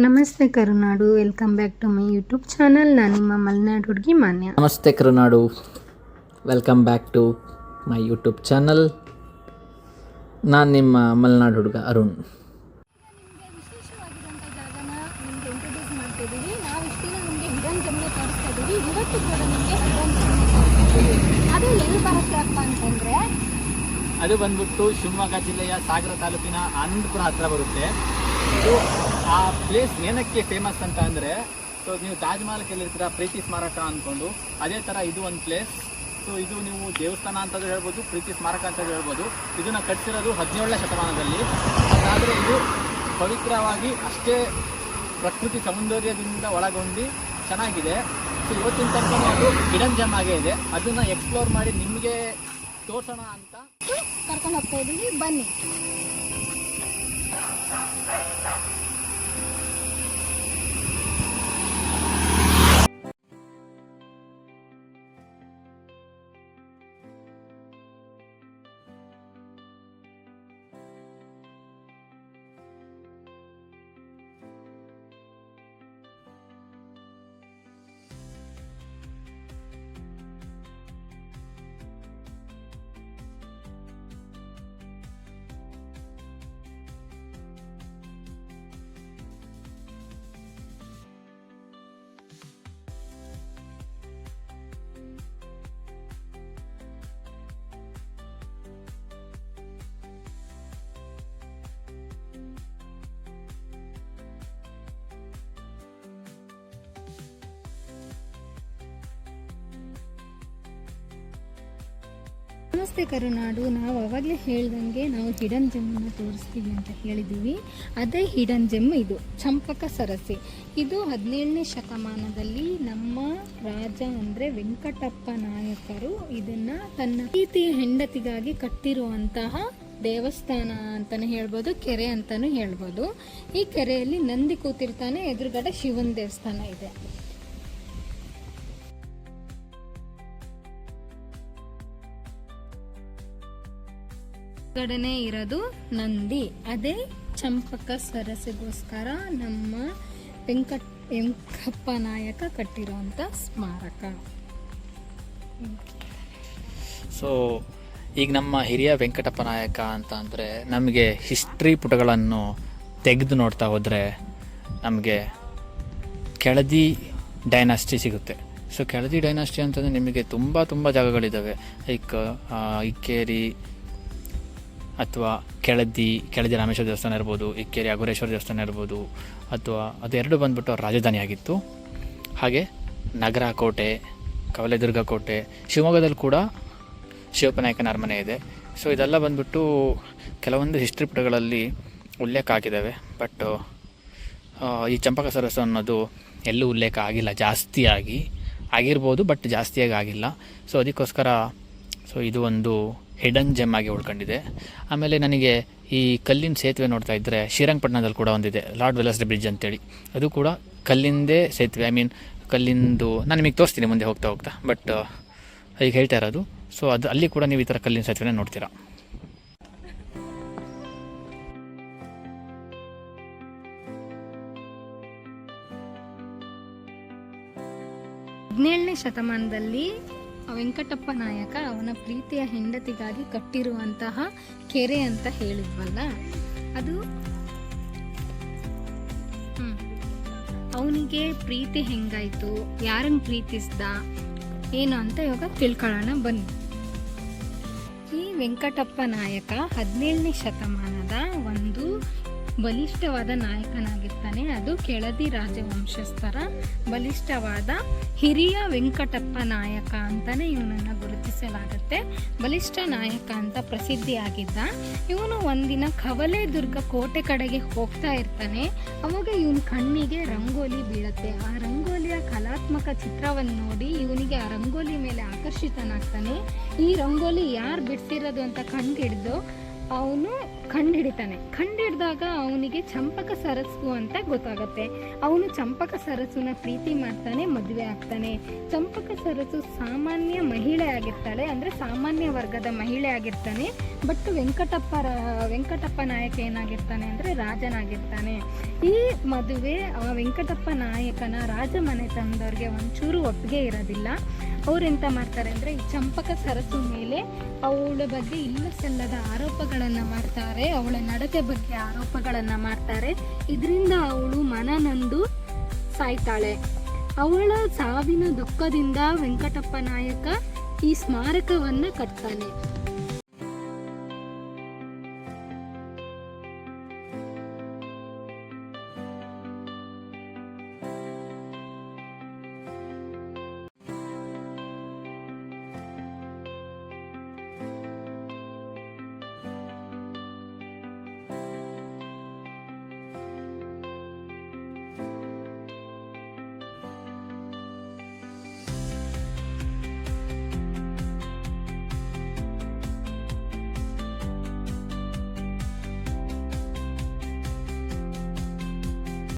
ನಮಸ್ತೆ Karunadu, welcome back to my YouTube channel. ನಾನು ನಿಮ್ಮ ಮಲೆನಾಡು ಹುಡುಗಿ ಮಾನ್ಯ. ನಮಸ್ತೆ Karunadu, welcome back to my YouTube channel. ನಾನು ನಿಮ್ಮ ಮಲೆನಾಡು ಹುಡುಗ ಅರುಣ್. ವಿಶೇಷವಾಗಿರುವಂಥ ಜಾಗನ ನಿಮಗೆ ಇಂಟ್ರೊಡ್ಯೂಸ್ ಮಾಡ್ತಿದ್ದೀವಿ. ನಾವು ಇಷ್ಟಿನ ನಿಮಗೆ ಹಿಡನ್ ಜಮ್ನ ತೋರಿಸ್ತಾ ಇದ್ದೀವಿ. ಇವತ್ತು ಕೂಡ ನಿಮಗೆ ಹಿಡನ್ ಜಮ್ನ ತೋರಿಸ್ತಾ ಇದ್ದೀವಿ. ಅದು ಎಲ್ಲಿ ಬರುತ್ತೆ ಅಪ್ಪ ಅಂತಂದರೆ, ಅದು ಬಂದ್ಬಿಟ್ಟು ಶಿವಮೊಗ್ಗ ಜಿಲ್ಲೆಯ ಸಾಗರ ತಾಲೂಕಿನ ಆನಂದಪುರ ಹತ್ರ ಬರುತ್ತೆ. ಇದು ಆ ಪ್ಲೇಸ್ ಏನಕ್ಕೆ ಫೇಮಸ್ ಅಂತ ಅಂದರೆ, ಸೊ ನೀವು ತಾಜ್ ಮಹಲ್ ಕೇಳಿರ್ತೀರ, ಪ್ರೀತಿ ಸ್ಮಾರಕ ಅಂದ್ಕೊಂಡು, ಅದೇ ಥರ ಇದು ಒಂದು ಪ್ಲೇಸ್. ಸೊ ಇದು ನೀವು ದೇವಸ್ಥಾನ ಅಂತಲೂ ಹೇಳ್ಬೋದು, ಪ್ರೀತಿ ಸ್ಮಾರಕ ಅಂತಲೂ ಹೇಳ್ಬೋದು. ಇದನ್ನು ಕಟ್ಟಿಸಿರೋದು 17ನೇ ಶತಮಾನದಲ್ಲಿ. ಅದಾದರೆ ಇದು ಪವಿತ್ರವಾಗಿ ಅಷ್ಟೇ ಪ್ರಕೃತಿ ಸೌಂದರ್ಯದಿಂದ ಒಳಗೊಂಡು ಚೆನ್ನಾಗಿದೆ. ಸೊ ಇವತ್ತಿನ ತನಕ ಅದು ಹಿಡನ್ ಜಮ್ ಆಗೇ ಇದೆ. ಅದನ್ನು ಎಕ್ಸ್ಪ್ಲೋರ್ ಮಾಡಿ ನಿಮಗೆ ತೋರಿಸೋಣ ಅಂತ ಕರ್ಕೊಂಡು ಹೋಗ್ತಾ ಇದ್ದೀವಿ. ಬನ್ನಿ. ನಮಸ್ತೆ ಕರುನಾಡು. ನಾವು ಅವಾಗಲೇ ಹೇಳ್ದಂಗೆ ನಾವು ಹಿಡನ್ ಜೆಮ್ಮನ್ನು ತೋರಿಸ್ತೀವಿ ಅಂತ ಹೇಳಿದ್ದೀವಿ. ಅದೇ ಹಿಡನ್ ಜೆಮ್ ಇದು ಚಂಪಕ ಸರಸ್ಸಿ. ಇದು 17ನೇ ಶತಮಾನದಲ್ಲಿ ನಮ್ಮ ರಾಜ ಅಂದರೆ ವೆಂಕಟಪ್ಪ ನಾಯಕರು ಇದನ್ನು ತನ್ನ ಪ್ರೀತಿಯ ಹೆಂಡತಿಗಾಗಿ ಕಟ್ಟಿರುವಂತಹ ದೇವಸ್ಥಾನ ಅಂತಲೇ ಹೇಳ್ಬೋದು, ಕೆರೆ ಅಂತಲೂ ಹೇಳ್ಬೋದು. ಈ ಕೆರೆಯಲ್ಲಿ ನಂದಿ ಕೂತಿರ್ತಾನೆ, ಎದುರುಗಡೆ ಶಿವನ ದೇವಸ್ಥಾನ ಇದೆ. ಕಡೆನೇ ಇರೋದು ನಂದಿ. ಅದೇ ಚಂಪಕ ಸರಸ್ಸಿಗೋಸ್ಕರ ನಮ್ಮ ವೆಂಕಪ್ಪ ನಾಯಕ ಕಟ್ಟಿರುವಂಥ ಸ್ಮಾರಕ. ಸೊ ಈಗ ನಮ್ಮ ಹಿರಿಯ ವೆಂಕಟಪ್ಪ ನಾಯಕ ಅಂತ ಅಂದರೆ, ನಮಗೆ ಹಿಸ್ಟ್ರಿ ಪುಟಗಳನ್ನು ತೆಗೆದು ನೋಡ್ತಾ ಹೋದರೆ ನಮಗೆ ಕೆಳದಿ ಡೈನಾಸ್ಟಿ ಸಿಗುತ್ತೆ. ಸೊ ಕೆಳದಿ ಡೈನಾಸ್ಟಿ ಅಂತಂದರೆ ನಿಮಗೆ ತುಂಬ ಜಾಗಗಳಿದ್ದಾವೆ. ಲೈಕ್ ಇಕ್ಕೇರಿ ಅಥವಾ ಕೆಳದಿ ರಾಮೇಶ್ವರ ದೇವಸ್ಥಾನ ಇರ್ಬೋದು, ಇಕ್ಕೇರಿ ಅಘೋರೇಶ್ವರ ದೇವಸ್ಥಾನ ಇರ್ಬೋದು, ಅಥವಾ ಅದೆರಡು ಬಂದ್ಬಿಟ್ಟು ಅವ್ರ ರಾಜಧಾನಿ ಆಗಿತ್ತು. ಹಾಗೆ ನಗರ ಕೋಟೆ, ಕವಲೆದುರ್ಗ ಕೋಟೆ, ಶಿವಮೊಗ್ಗದಲ್ಲಿ ಕೂಡ ಶಿವಪ್ಪನಾಯಕನ ಅರಮನೆ ಇದೆ. ಸೊ ಇದೆಲ್ಲ ಬಂದ್ಬಿಟ್ಟು ಕೆಲವೊಂದು ಹಿಸ್ಟ್ರಿ ಪುಟಗಳಲ್ಲಿ ಉಲ್ಲೇಖ ಆಗಿದ್ದಾವೆ. ಬಟ್ ಈ ಚಂಪಕ ಸರಸ್ಸು ಅನ್ನೋದು ಎಲ್ಲೂ ಉಲ್ಲೇಖ ಆಗಿಲ್ಲ. ಜಾಸ್ತಿಯಾಗಿ ಆಗಿರ್ಬೋದು, ಬಟ್ ಜಾಸ್ತಿಯಾಗಿ ಆಗಿಲ್ಲ. ಸೊ ಅದಕ್ಕೋಸ್ಕರ ಇದು ಒಂದು ಹಿಡನ್ ಜೆಮ್ ಆಗಿ ಉಳ್ಕೊಂಡಿದೆ. ಆಮೇಲೆ ನನಗೆ ಈ ಕಲ್ಲಿನ ಸೇತುವೆ ನೋಡ್ತಾ ಇದ್ದರೆ, ಶ್ರೀರಂಗಪಟ್ಟಣದಲ್ಲಿ ಕೂಡ ಒಂದಿದೆ, ಲಾರ್ಡ್ ವೆಲ್ಲೆಸ್ಲಿ ಬ್ರಿಡ್ಜ್ ಅಂತೇಳಿ. ಅದು ಕೂಡ ಕಲ್ಲಿಂದೇ ಸೇತುವೆ. ಕಲ್ಲಿಂದು ನಾನು ನಿಮಗೆ ತೋರಿಸ್ತೀನಿ ಮುಂದೆ ಹೋಗ್ತಾ. ಬಟ್ ಈಗ ಹೇಳ್ತಾ ಇರೋದು, ಸೊ ಅದು ಅಲ್ಲಿ ಕೂಡ ನೀವು ಈ ಥರ ಕಲ್ಲಿನ ಸೇತುವೆನೇ ನೋಡ್ತೀರಾ. ಹದಿನೇಳನೇ ಶತಮಾನದಲ್ಲಿ ವೆಂಕಟಪ್ಪ ನಾಯಕ ಅವನ ಪ್ರೀತಿಯ ಹೆಂಡತಿಗಾಗಿ ಕಟ್ಟಿರುವಂತಹ ಕೆರೆ ಅಂತ ಹೇಳಿದ್ವಲ್ಲ, ಅದು ಅವನಿಗೆ ಪ್ರೀತಿ ಹೆಂಗಾಯ್ತು, ಯಾರನ್ನು ಪ್ರೀತಿಸ್ದ ಏನು ಅಂತ ಇವಾಗ ತಿಳ್ಕೊಳ್ಳೋಣ ಬನ್ನಿ. ಈ ವೆಂಕಟಪ್ಪ ನಾಯಕ 17ನೇ ಶತಮಾನದ ಒಂದು ಬಲಿಷ್ಠವಾದ ನಾಯಕನಾಗಿರ್ತಾನೆ. ಅದು ಕೆಳದಿ ರಾಜವಂಶಸ್ಥರ ಬಲಿಷ್ಠವಾದ ಹಿರಿಯ ವೆಂಕಟಪ್ಪ ನಾಯಕ ಅಂತಾನೆ ಇವನನ್ನು ಗುರುತಿಸಲಾಗುತ್ತೆ. ಬಲಿಷ್ಠ ನಾಯಕ ಅಂತ ಪ್ರಸಿದ್ಧಿಯಾಗಿದ್ದ ಇವನು ಒಂದಿನ ಕವಲೆದುರ್ಗ ಕೋಟೆ ಕಡೆಗೆ ಹೋಗ್ತಾ ಇರ್ತಾನೆ. ಅವಾಗ ಇವನ ಕಣ್ಣಿಗೆ ರಂಗೋಲಿ ಬೀಳುತ್ತೆ. ಆ ರಂಗೋಲಿಯ ಕಲಾತ್ಮಕ ಚಿತ್ರವನ್ನು ನೋಡಿ ಇವನಿಗೆ ಆ ರಂಗೋಲಿ ಮೇಲೆ ಆಕರ್ಷಿತನಾಗ್ತಾನೆ. ಈ ರಂಗೋಲಿ ಯಾರು ಬಿಡಿಸಿರೋದು ಅಂತ ಕಂಡು ಹಿಡಿದು ಅವನು ಕಂಡಿಡಿದಾಗ ಅವನಿಗೆ ಚಂಪಕ ಸರಸು ಅಂತ ಗೊತ್ತಾಗತ್ತೆ. ಅವನು ಚಂಪಕ ಸರಸುನ ಪ್ರೀತಿ ಮಾಡ್ತಾನೆ, ಮದುವೆ ಆಗ್ತಾನೆ. ಚಂಪಕ ಸರಸು ಸಾಮಾನ್ಯ ಮಹಿಳೆ ಆಗಿರ್ತಾಳೆ, ಅಂದರೆ ಸಾಮಾನ್ಯ ವರ್ಗದ ಮಹಿಳೆ ಆಗಿರ್ತಾನೆ. ಬಟ್ ವೆಂಕಟಪ್ಪ ನಾಯಕ ಏನಾಗಿರ್ತಾನೆ ಅಂದರೆ ರಾಜನಾಗಿರ್ತಾನೆ. ಈ ಮದುವೆ ಆ ವೆಂಕಟಪ್ಪ ನಾಯಕನ ರಾಜಮನೆತನದವ್ರಿಗೆ ಒಂಚೂರು ಒಪ್ಪಿಗೆ ಇರೋದಿಲ್ಲ. ಅವರೆಂತ ಮಾಡ್ತಾರೆ ಅಂದರೆ ಈ ಚಂಪಕ ಸರಸು ಮೇಲೆ ಅವಳ ಬಗ್ಗೆ ಇಲ್ಲ ಸಲ್ಲದ ಆರೋಪಗಳನ್ನು ಮಾಡ್ತಾರೆ, ಅವಳ ನಡತೆ ಬಗ್ಗೆ ಆರೋಪಗಳನ್ನು ಮಾಡ್ತಾರೆ. ಇದರಿಂದ ಅವಳು ಮನನೊಂದು ಸಾಯ್ತಾಳೆ. ಅವಳ ಸಾವಿನ ದುಃಖದಿಂದ ವೆಂಕಟಪ್ಪ ನಾಯಕ ಈ ಸ್ಮಾರಕವನ್ನು ಕಟ್ತಾನೆ.